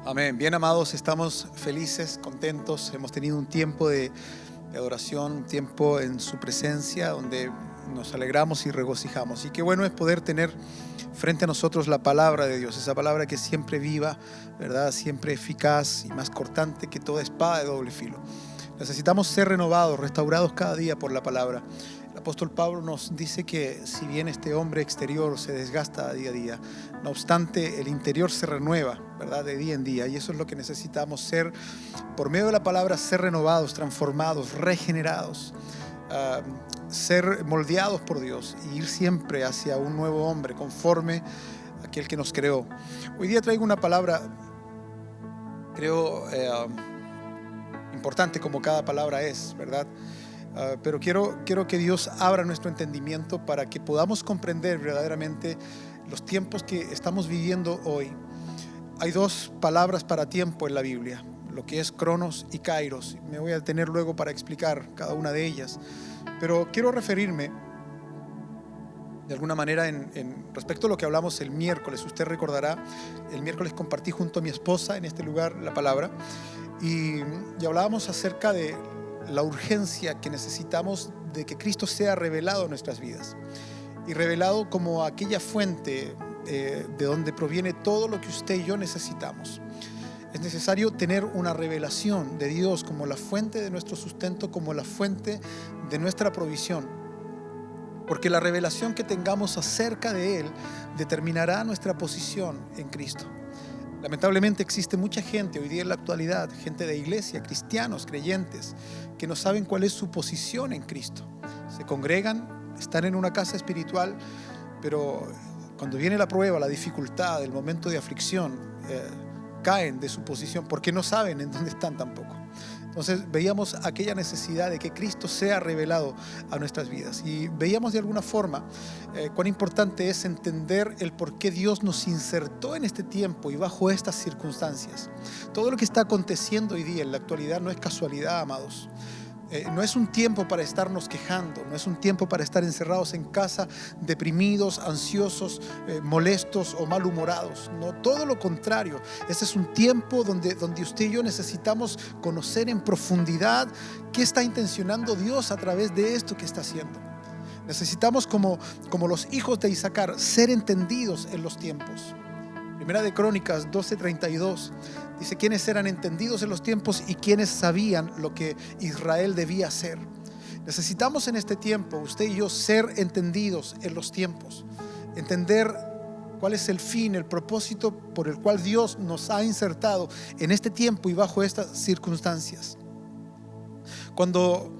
Amén. Bien, amados, estamos felices, contentos. Hemos tenido un tiempo de adoración, un tiempo en su presencia donde nos alegramos y regocijamos. Y qué bueno es poder tener frente a nosotros la palabra de Dios, esa palabra que es siempre viva, ¿verdad? Siempre eficaz y más cortante que toda espada de doble filo. Necesitamos ser renovados, restaurados cada día por la palabra. El apóstol Pablo nos dice que si bien este hombre exterior se desgasta día a día, no obstante el interior se renueva, ¿verdad? De día en día, y eso es lo que necesitamos ser, por medio de la palabra, ser renovados, transformados, regenerados, ser moldeados por Dios y ir siempre hacia un nuevo hombre conforme a aquel que nos creó. Hoy día traigo una palabra, creo, importante como cada palabra es, ¿verdad? Pero quiero que Dios abra nuestro entendimiento para que podamos comprender verdaderamente los tiempos que estamos viviendo hoy. Hay dos palabras para tiempo en la Biblia, lo que es Cronos y Kairos. Me voy a detener luego para explicar cada una de ellas, pero quiero referirme de alguna manera en respecto a lo que hablamos el miércoles. Usted recordará, el miércoles compartí junto a mi esposa en este lugar la palabra y hablábamos acerca de la urgencia que necesitamos de que Cristo sea revelado en nuestras vidas y revelado como aquella fuente de donde proviene todo lo que usted y yo necesitamos. Es necesario tener una revelación de Dios como la fuente de nuestro sustento, como la fuente de nuestra provisión, porque la revelación que tengamos acerca de Él determinará nuestra posición en Cristo. Lamentablemente existe mucha gente hoy día en la actualidad, gente de iglesia, cristianos, creyentes, que no saben cuál es su posición en Cristo. Se congregan, están en una casa espiritual, pero cuando viene la prueba, la dificultad, el momento de aflicción, caen de su posición porque no saben en dónde están tampoco. Entonces veíamos aquella necesidad de que Cristo sea revelado a nuestras vidas y veíamos de alguna forma cuán importante es entender el por qué Dios nos insertó en este tiempo y bajo estas circunstancias. Todo lo que está aconteciendo hoy día en la actualidad no es casualidad, amados. No es un tiempo para estarnos quejando, no es un tiempo para estar encerrados en casa, deprimidos, ansiosos, molestos o malhumorados. No, todo lo contrario. Este es un tiempo donde usted y yo necesitamos conocer en profundidad qué está intencionando Dios a través de esto que está haciendo. Necesitamos, como los hijos de Isaacar, ser entendidos en los tiempos. Primera de Crónicas 12:32 dice quiénes eran entendidos en los tiempos y quiénes sabían lo que Israel debía hacer. Necesitamos en este tiempo, usted y yo, ser entendidos en los tiempos, entender cuál es el fin, el propósito por el cual Dios nos ha insertado en este tiempo y bajo estas circunstancias. Cuando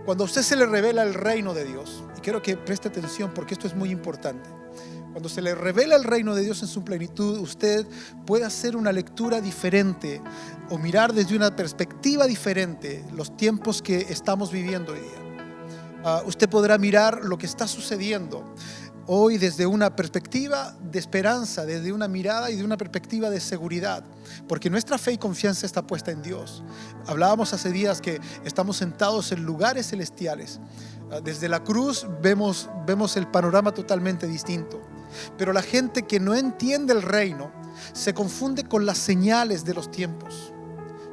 a usted se le revela el reino de Dios, y quiero que preste atención porque esto es muy importante. Cuando se le revela el reino de Dios en su plenitud, usted puede hacer una lectura diferente o mirar desde una perspectiva diferente los tiempos que estamos viviendo hoy día. Usted podrá mirar lo que está sucediendo hoy desde una perspectiva de esperanza, desde una mirada y de una perspectiva de seguridad, porque nuestra fe y confianza está puesta en Dios. Hablábamos hace días que estamos sentados en lugares celestiales. Desde la cruz vemos el panorama totalmente distinto. Pero la gente que no entiende el reino se confunde con las señales de los tiempos.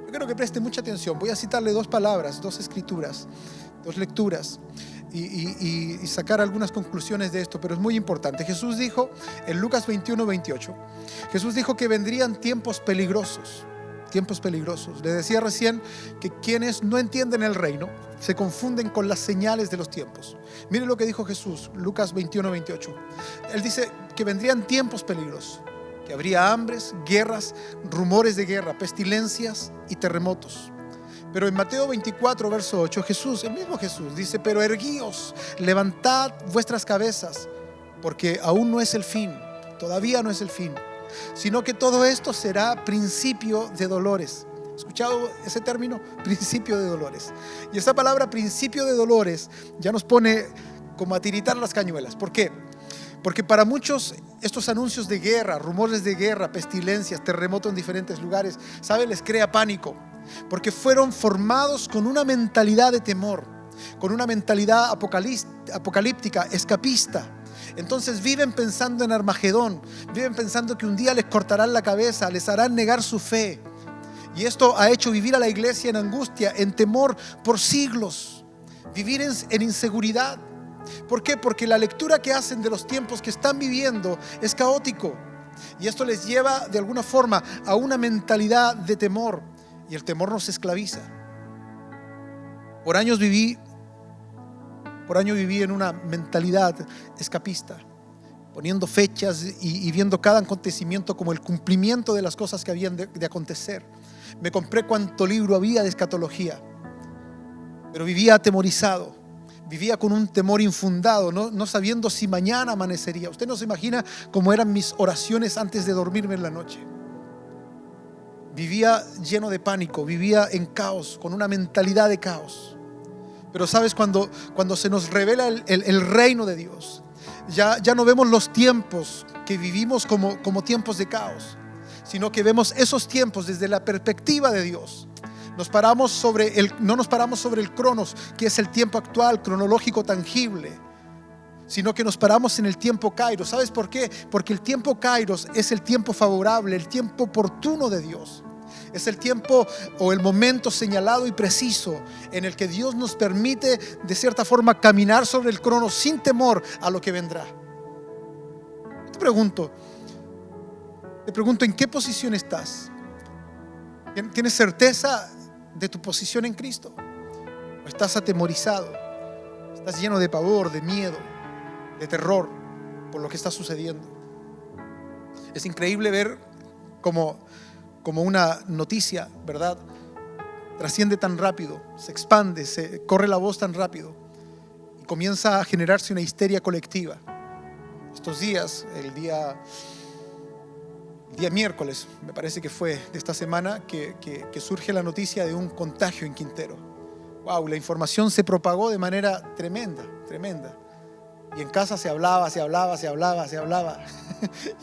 Yo quiero que preste mucha atención. Voy a citarle dos palabras, dos escrituras, dos lecturas y sacar algunas conclusiones de esto, pero es muy importante. Jesús dijo en Lucas 21:28, Jesús dijo que vendrían tiempos peligrosos. Tiempos peligrosos. Le decía recién que quienes no entienden el reino se confunden con las señales de los tiempos. Mire lo que dijo Jesús, Lucas 21:28. Él dice que vendrían tiempos peligrosos, que habría hambres, guerras, rumores de guerra, pestilencias y terremotos. Pero en Mateo 24, verso 8, el mismo Jesús dice: pero erguíos, levantad vuestras cabezas, porque aún no es el fin, todavía no es el fin, sino que todo esto será principio de dolores. ¿Escuchado ese término? Principio de dolores. Y esa palabra principio de dolores ya nos pone como a tiritar las cañuelas. ¿Por qué? Porque para muchos estos anuncios de guerra, rumores de guerra, pestilencias, terremotos en diferentes lugares, ¿sabe? Les crea pánico, porque fueron formados con una mentalidad de temor, con una mentalidad apocalíptica, escapista. Entonces viven pensando en Armagedón, viven pensando que un día les cortarán la cabeza, les harán negar su fe. Y esto ha hecho vivir a la iglesia en angustia, en temor por siglos, vivir en inseguridad. ¿Por qué? Porque la lectura que hacen de los tiempos que están viviendo es caótico. Y esto les lleva de alguna forma a una mentalidad de temor. Y el temor nos esclaviza. Por años viví en una mentalidad escapista, poniendo fechas y viendo cada acontecimiento como el cumplimiento de las cosas que habían de acontecer. Me compré cuanto libro había de escatología, pero vivía atemorizado, vivía con un temor infundado, no sabiendo si mañana amanecería. Usted no se imagina cómo eran mis oraciones antes de dormirme en la noche. Vivía lleno de pánico, vivía en caos, con una mentalidad de caos. Pero sabes, cuando se nos revela el reino de Dios, ya no vemos los tiempos que vivimos como tiempos de caos, sino que vemos esos tiempos desde la perspectiva de Dios. No nos paramos sobre el cronos, que es el tiempo actual, cronológico, tangible, sino que nos paramos en el tiempo kairos. ¿Sabes por qué? Porque el tiempo kairos es el tiempo favorable, el tiempo oportuno de Dios. Es el tiempo o el momento señalado y preciso en el que Dios nos permite de cierta forma caminar sobre el crono sin temor a lo que vendrá. Te pregunto, ¿en qué posición estás? ¿Tienes certeza de tu posición en Cristo? ¿O estás atemorizado? ¿Estás lleno de pavor, de miedo, de terror por lo que está sucediendo? Es increíble ver cómo una noticia, ¿verdad?, trasciende tan rápido, se expande, se corre la voz tan rápido y comienza a generarse una histeria colectiva. Estos días, el día miércoles, me parece que fue de esta semana, que surge la noticia de un contagio en Quintero. Wow, la información se propagó de manera tremenda. Y en casa se hablaba.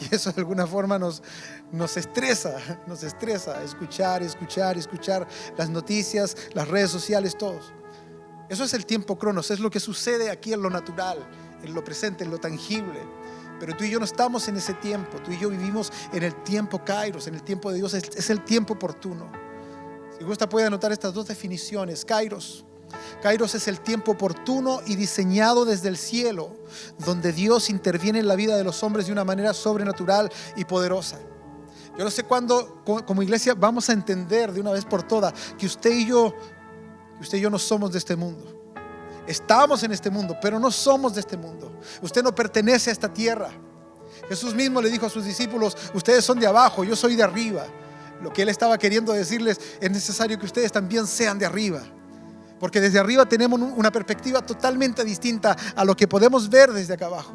Y eso de alguna forma nos estresa escuchar las noticias, las redes sociales, todos. Eso es el tiempo cronos, es lo que sucede aquí en lo natural, en lo presente, en lo tangible. Pero tú y yo no estamos en ese tiempo. Tú y yo vivimos en el tiempo kairos, en el tiempo de Dios. Es el tiempo oportuno. Si gusta puede anotar estas dos definiciones. Kairos es el tiempo oportuno y diseñado desde el cielo, donde Dios interviene en la vida de los hombres de una manera sobrenatural y poderosa. Yo no sé cuándo como iglesia vamos a entender de una vez por todas que usted y yo no somos de este mundo. Estamos en este mundo, pero no somos de este mundo. Usted no pertenece a esta tierra. Jesús mismo le dijo a sus discípulos: ustedes son de abajo, yo soy de arriba. Lo que él estaba queriendo decirles: es necesario que ustedes también sean de arriba, porque desde arriba tenemos una perspectiva totalmente distinta a lo que podemos ver desde acá abajo.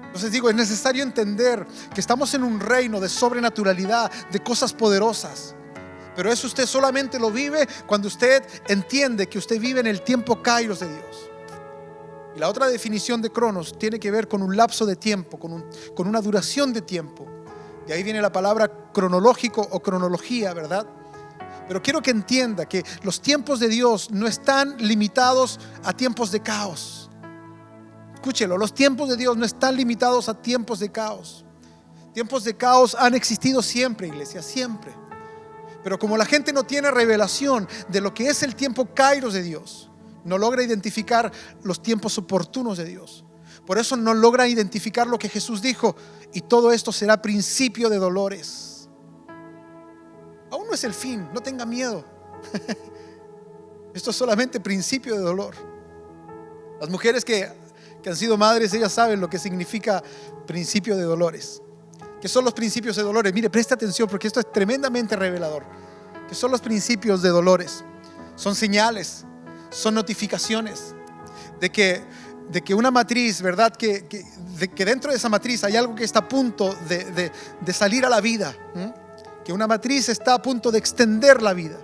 Entonces digo, es necesario entender que estamos en un reino de sobrenaturalidad, de cosas poderosas. Pero eso usted solamente lo vive cuando usted entiende que usted vive en el tiempo kairos de Dios. Y la otra definición de cronos tiene que ver con un lapso de tiempo, con una duración de tiempo. De ahí viene la palabra cronológico o cronología, ¿verdad? Pero quiero que entienda que los tiempos de Dios no están limitados a tiempos de caos. Escúchelo, los tiempos de Dios no están limitados a tiempos de caos. Tiempos de caos han existido siempre, iglesia, siempre. Pero como la gente no tiene revelación de lo que es el tiempo kairos de Dios, no logra identificar los tiempos oportunos de Dios. Por eso no logra identificar lo que Jesús dijo: y todo esto será principio de dolores. Aún no es el fin, no tenga miedo. Esto es solamente principio de dolor. Las mujeres que han sido madres, ellas saben lo que significa principio de dolores. ¿Qué son los principios de dolores? Mire, presta atención porque esto es tremendamente revelador. ¿Qué son los principios de dolores? Son señales, son notificaciones de que una matriz, ¿verdad? Que dentro de esa matriz hay algo que está a punto de salir a la vida. Que una matriz está a punto de extender la vida.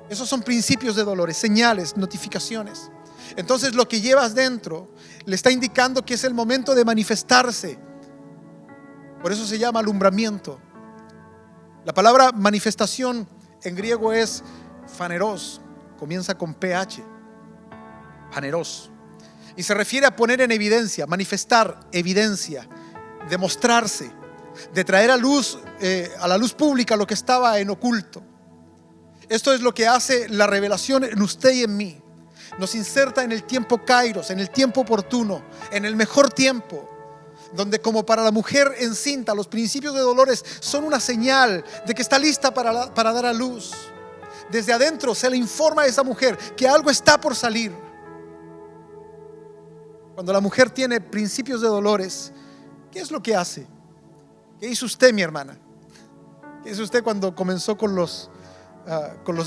Esos son principios de dolores, señales, notificaciones. Entonces lo que llevas dentro le está indicando que es el momento de manifestarse. Por eso se llama alumbramiento. La palabra manifestación en griego es phaneros, comienza con PH, phaneros. Y se refiere a poner en evidencia, manifestar evidencia, demostrarse, de traer a la luz pública lo que estaba en oculto. Esto es lo que hace la revelación en usted y en mí. Nos inserta en el tiempo kairos, en el tiempo oportuno, en el mejor tiempo, donde como para la mujer encinta los principios de dolores son una señal de que está lista para dar a luz. Desde adentro se le informa a esa mujer que algo está por salir. Cuando la mujer tiene principios de dolores, ¿qué es lo que hace? ¿Qué hizo usted, mi hermana? ¿Qué hizo usted cuando comenzó con los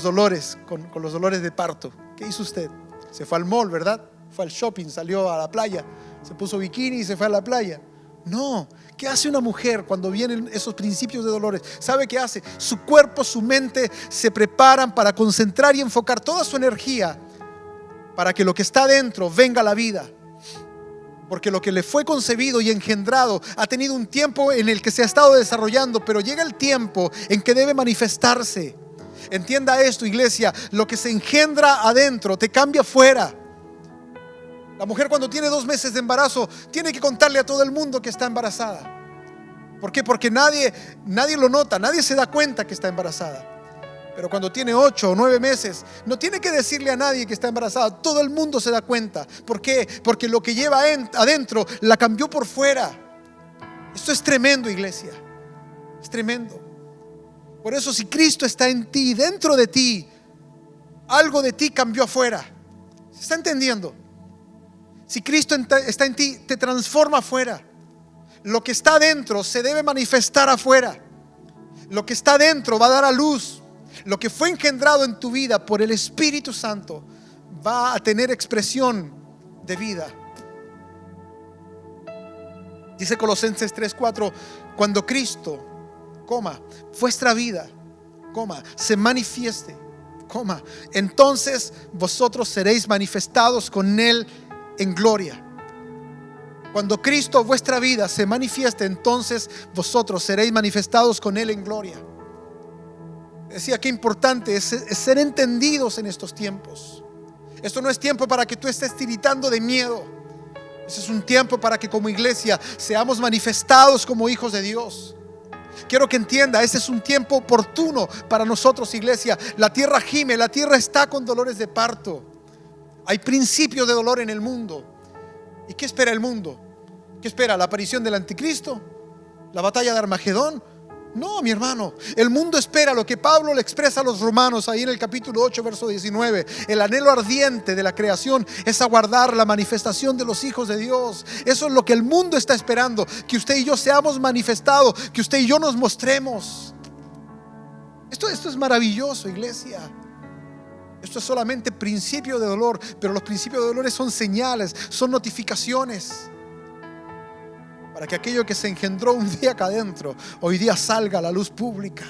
dolores, con los dolores de parto? ¿Qué hizo usted? Se fue al mall, ¿verdad? Fue al shopping, salió a la playa, se puso bikini y se fue a la playa. No, ¿qué hace una mujer cuando vienen esos principios de dolores? ¿Sabe qué hace? Su cuerpo, su mente se preparan para concentrar y enfocar toda su energía para que lo que está dentro venga a la vida. Porque lo que le fue concebido y engendrado ha tenido un tiempo en el que se ha estado desarrollando, pero llega el tiempo en que debe manifestarse. Entienda esto, iglesia, lo que se engendra adentro te cambia afuera. La mujer cuando tiene 2 meses de embarazo tiene que contarle a todo el mundo que está embarazada. ¿Por qué? Porque nadie lo nota, nadie se da cuenta que está embarazada. Pero cuando tiene 8 o 9 meses, no tiene que decirle a nadie que está embarazada. Todo el mundo se da cuenta. ¿Por qué? Porque lo que lleva adentro la cambió por fuera. Esto es tremendo, iglesia. Es tremendo. Por eso, si Cristo está en ti, dentro de ti, algo de ti cambió afuera. ¿Se está entendiendo? Si Cristo está en ti, te transforma afuera. Lo que está dentro se debe manifestar afuera. Lo que está dentro va a dar a luz. Lo que fue engendrado en tu vida por el Espíritu Santo va a tener expresión de vida. Dice Colosenses 3:4, cuando Cristo, vuestra vida, se manifieste, entonces vosotros seréis manifestados con Él en gloria. Cuando Cristo, vuestra vida, se manifieste, entonces vosotros seréis manifestados con Él en gloria. Decía qué importante es ser entendidos en estos tiempos. Esto no es tiempo para que tú estés tiritando de miedo. Este es un tiempo para que como iglesia seamos manifestados como hijos de Dios. Quiero que entienda, este es un tiempo oportuno para nosotros, iglesia. La tierra gime, la tierra está con dolores de parto. Hay principios de dolor en el mundo. ¿Y qué espera el mundo? ¿Qué espera? ¿La aparición del anticristo? ¿La batalla de Armagedón? No, mi hermano, el mundo espera lo que Pablo le expresa a los romanos ahí en el capítulo 8, verso 19. El anhelo ardiente de la creación es aguardar la manifestación de los hijos de Dios. Eso es lo que el mundo está esperando, que usted y yo seamos manifestados, que usted y yo nos mostremos. Esto es maravilloso, iglesia. Esto es solamente principio de dolor, pero los principios de dolores son señales, son notificaciones, para que aquello que se engendró un día acá adentro, hoy día salga a la luz pública.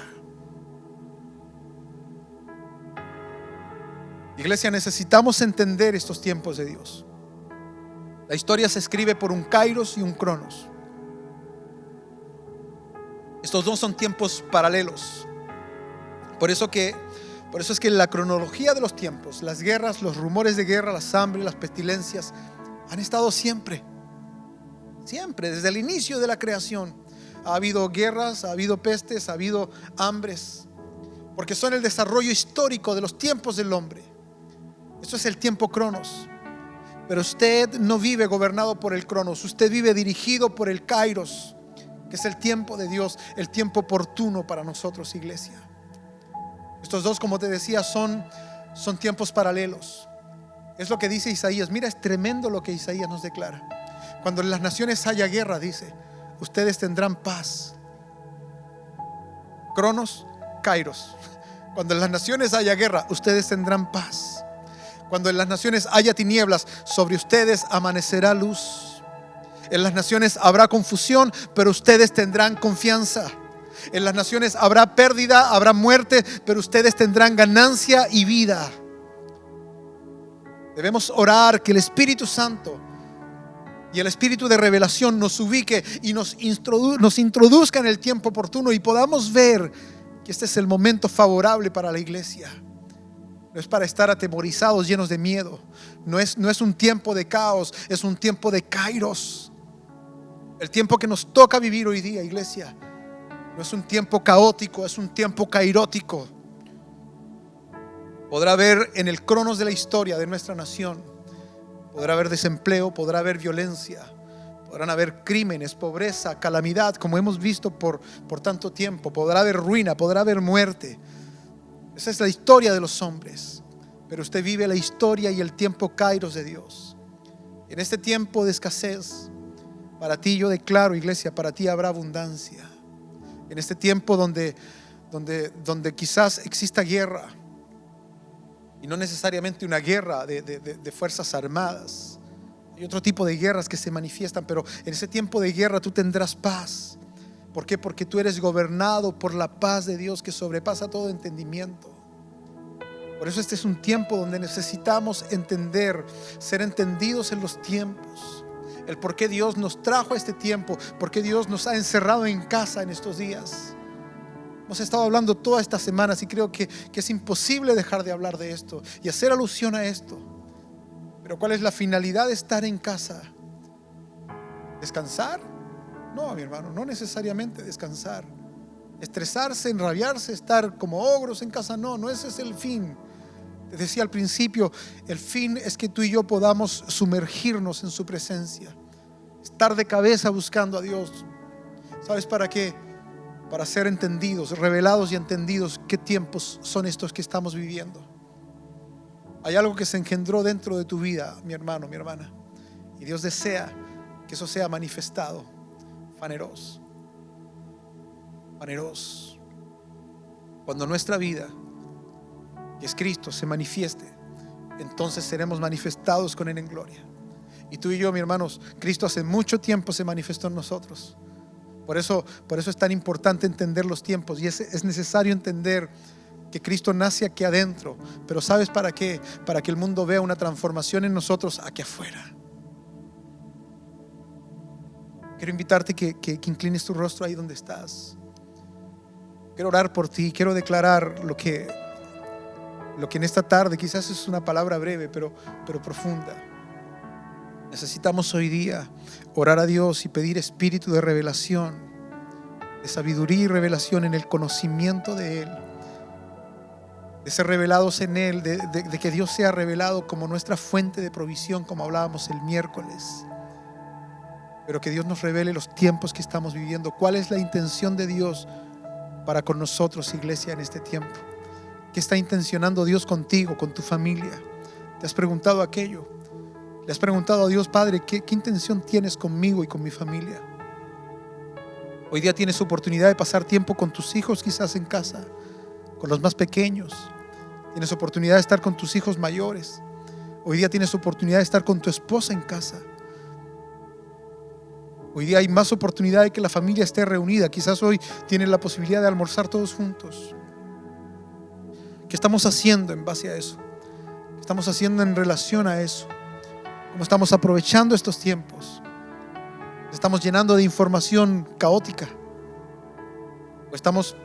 Iglesia, necesitamos entender estos tiempos de Dios. La historia se escribe por un kairos y un cronos. Estos dos son tiempos paralelos. Por eso es que la cronología de los tiempos, las guerras, los rumores de guerra, las hambres, las pestilencias, han estado siempre. Siempre, desde el inicio de la creación ha habido guerras, ha habido pestes, ha habido hambres, porque son el desarrollo histórico de los tiempos del hombre. Esto es el tiempo cronos. Pero usted no vive gobernado por el cronos, usted vive dirigido por el kairos, que es el tiempo de Dios, el tiempo oportuno para nosotros, iglesia. Estos dos, como te decía, son tiempos paralelos. Es lo que dice Isaías. Mira, es tremendo lo que Isaías nos declara. Cuando en las naciones haya guerra, dice, ustedes tendrán paz. Cronos, kairos. Cuando en las naciones haya guerra, ustedes tendrán paz. Cuando en las naciones haya tinieblas, sobre ustedes amanecerá luz. En las naciones habrá confusión, pero ustedes tendrán confianza. En las naciones habrá pérdida, habrá muerte, pero ustedes tendrán ganancia y vida. Debemos orar que el Espíritu Santo y el Espíritu de revelación nos ubique y nos introduzca en el tiempo oportuno y podamos ver que este es el momento favorable para la iglesia. No es para estar atemorizados, llenos de miedo. No es un tiempo de caos, es un tiempo de kairos. El tiempo que nos toca vivir hoy día, iglesia, no es un tiempo caótico, es un tiempo kairótico. Podrá haber en el cronos de la historia de nuestra nación, podrá haber desempleo, podrá haber violencia, podrán haber crímenes, pobreza, calamidad, como hemos visto por tanto tiempo. Podrá haber ruina, podrá haber muerte. Esa es la historia de los hombres. Pero usted vive la historia y el tiempo kairos de Dios. En este tiempo de escasez, para ti yo declaro, iglesia, para ti habrá abundancia. En este tiempo donde quizás exista guerra, y no necesariamente una guerra de fuerzas armadas. Hay otro tipo de guerras que se manifiestan, pero en ese tiempo de guerra tú tendrás paz. ¿Por qué? Porque tú eres gobernado por la paz de Dios que sobrepasa todo entendimiento. Por eso este es un tiempo donde necesitamos entender, ser entendidos en los tiempos. El por qué Dios nos trajo a este tiempo, por qué Dios nos ha encerrado en casa en estos días. Hemos estado hablando todas estas semanas y creo que es imposible dejar de hablar de esto y hacer alusión a esto. Pero ¿cuál es la finalidad de estar en casa? ¿Descansar? No, mi hermano, no necesariamente descansar. Estresarse, enrabiarse, estar como ogros en casa, no ese es el fin. Te decía al principio, el fin es que tú y yo podamos sumergirnos en su presencia, estar de cabeza buscando a Dios. ¿Sabes para qué? Para ser entendidos, revelados y entendidos qué tiempos son estos que estamos viviendo. Hay algo que se engendró dentro de tu vida, mi hermano, mi hermana, y Dios desea que eso sea manifestado. Faneros. Cuando nuestra vida, que es Cristo, se manifieste, entonces seremos manifestados con Él en gloria. Y tú y yo, mis hermanos, Cristo hace mucho tiempo se manifestó en nosotros. Por eso es tan importante entender los tiempos, y es necesario entender que Cristo nace aquí adentro. Pero ¿sabes para qué? Para que el mundo vea una transformación en nosotros aquí afuera. Quiero invitarte que inclines tu rostro ahí donde estás. Quiero orar por ti, quiero declarar lo que en esta tarde, quizás es una palabra breve, pero profunda. Necesitamos hoy día orar a Dios y pedir espíritu de revelación, de sabiduría y revelación en el conocimiento de Él, de ser revelados en Él, de que Dios sea revelado como nuestra fuente de provisión, como hablábamos el miércoles. Pero que Dios nos revele los tiempos que estamos viviendo. ¿Cuál es la intención de Dios para con nosotros, iglesia, en este tiempo? ¿Qué está intencionando Dios contigo, con tu familia? ¿Te has preguntado aquello? ¿Le has preguntado a Dios, Padre, qué intención tienes conmigo y con mi familia? Hoy día tienes oportunidad de pasar tiempo con tus hijos, quizás en casa, con los más pequeños. Tienes oportunidad de estar con tus hijos mayores. Hoy día tienes oportunidad de estar con tu esposa en casa. Hoy día hay más oportunidad de que la familia esté reunida. Quizás hoy tienes la posibilidad de almorzar todos juntos. ¿Qué estamos haciendo en base a eso? ¿Qué estamos haciendo en relación a eso? ¿Cómo estamos aprovechando estos tiempos? ¿Estamos llenando de información caótica? ¿O estamos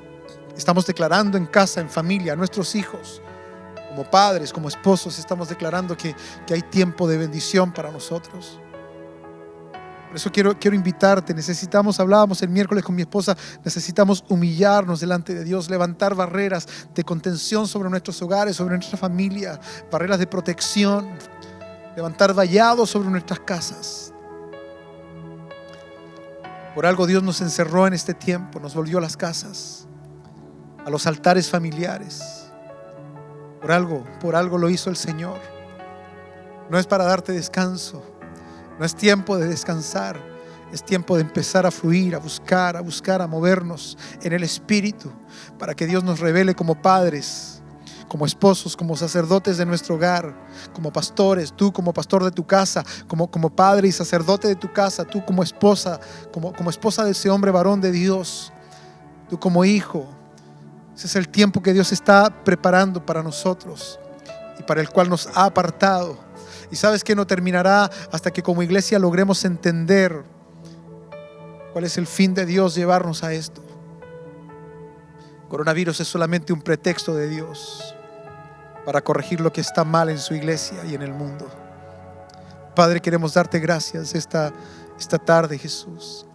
declarando en casa, en familia, a nuestros hijos, como padres, como esposos, estamos declarando que hay tiempo de bendición para nosotros? Por eso quiero invitarte. Hablábamos el miércoles con mi esposa, necesitamos humillarnos delante de Dios, levantar barreras de contención sobre nuestros hogares, sobre nuestra familia, barreras de protección, levantar vallados sobre nuestras casas. Por algo Dios nos encerró en este tiempo, nos volvió a las casas, a los altares familiares. Por algo lo hizo el Señor. No es para darte descanso. No es tiempo de descansar, es tiempo de empezar a fluir, a buscar, a movernos en el Espíritu, para que Dios nos revele como padres, como esposos, como sacerdotes de nuestro hogar, como pastores, tú como pastor de tu casa, como padre y sacerdote de tu casa, tú como esposa, como esposa de ese hombre varón de Dios, tú como hijo. Ese es el tiempo que Dios está preparando para nosotros y para el cual nos ha apartado. Y sabes que no terminará hasta que como iglesia logremos entender cuál es el fin de Dios llevarnos a esto. Coronavirus es solamente un pretexto de Dios para corregir lo que está mal en su iglesia y en el mundo. Padre, queremos darte gracias esta tarde, Jesús.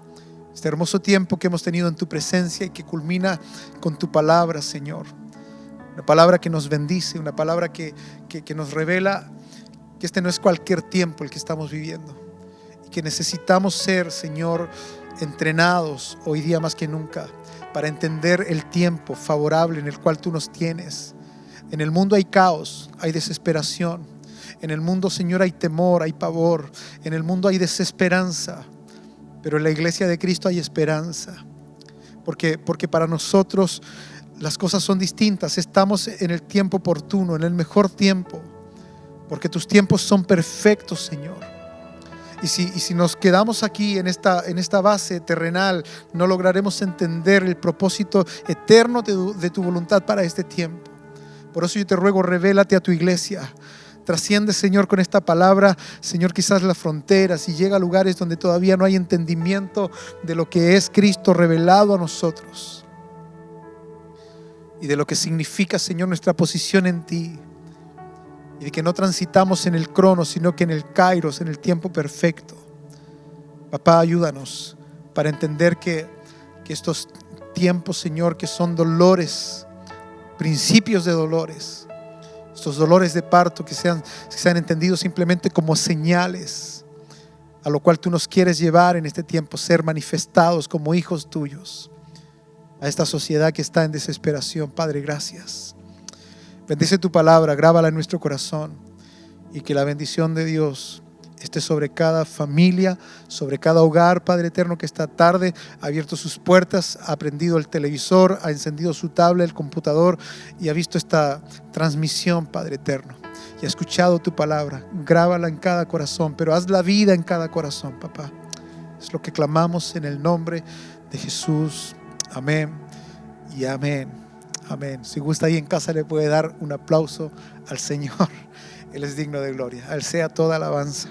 Este hermoso tiempo que hemos tenido en tu presencia y que culmina con tu palabra, Señor. Una palabra que nos bendice, una palabra que nos revela que este no es cualquier tiempo el que estamos viviendo. Y que necesitamos ser, Señor, entrenados hoy día más que nunca para entender el tiempo favorable en el cual tú nos tienes. En el mundo hay caos, hay desesperación. En el mundo, Señor, hay temor, hay pavor. En el mundo hay desesperanza. Pero en la iglesia de Cristo hay esperanza. Porque para nosotros las cosas son distintas. Estamos en el tiempo oportuno, en el mejor tiempo. Porque tus tiempos son perfectos, Señor. Y si nos quedamos aquí en esta base terrenal, no lograremos entender el propósito eterno de tu voluntad para este tiempo. Por eso yo te ruego, revélate a tu iglesia. Trasciende, Señor, con esta palabra, Señor, quizás las fronteras y llega a lugares donde todavía no hay entendimiento de lo que es Cristo revelado a nosotros y de lo que significa, Señor, nuestra posición en ti, y de que no transitamos en el cronos, sino que en el kairos, en el tiempo perfecto. Papá, ayúdanos para entender que estos tiempos, Señor, que son dolores, principios de dolores, estos dolores de parto que sean entendidos simplemente como señales a lo cual tú nos quieres llevar en este tiempo, ser manifestados como hijos tuyos a esta sociedad que está en desesperación. Padre, gracias. Bendice tu palabra, grábala en nuestro corazón, y que la bendición de Dios esté sobre cada familia, sobre cada hogar, Padre eterno, que esta tarde ha abierto sus puertas, ha prendido el televisor, ha encendido su tablet, el computador, y ha visto esta transmisión, Padre eterno, y ha escuchado tu palabra. Grábala en cada corazón, pero haz la vida en cada corazón, papá. Es lo que clamamos en el nombre de Jesús. Amén y amén. Amén. Si gusta, ahí en casa le puede dar un aplauso al Señor. Él es digno de gloria. A Él sea toda alabanza.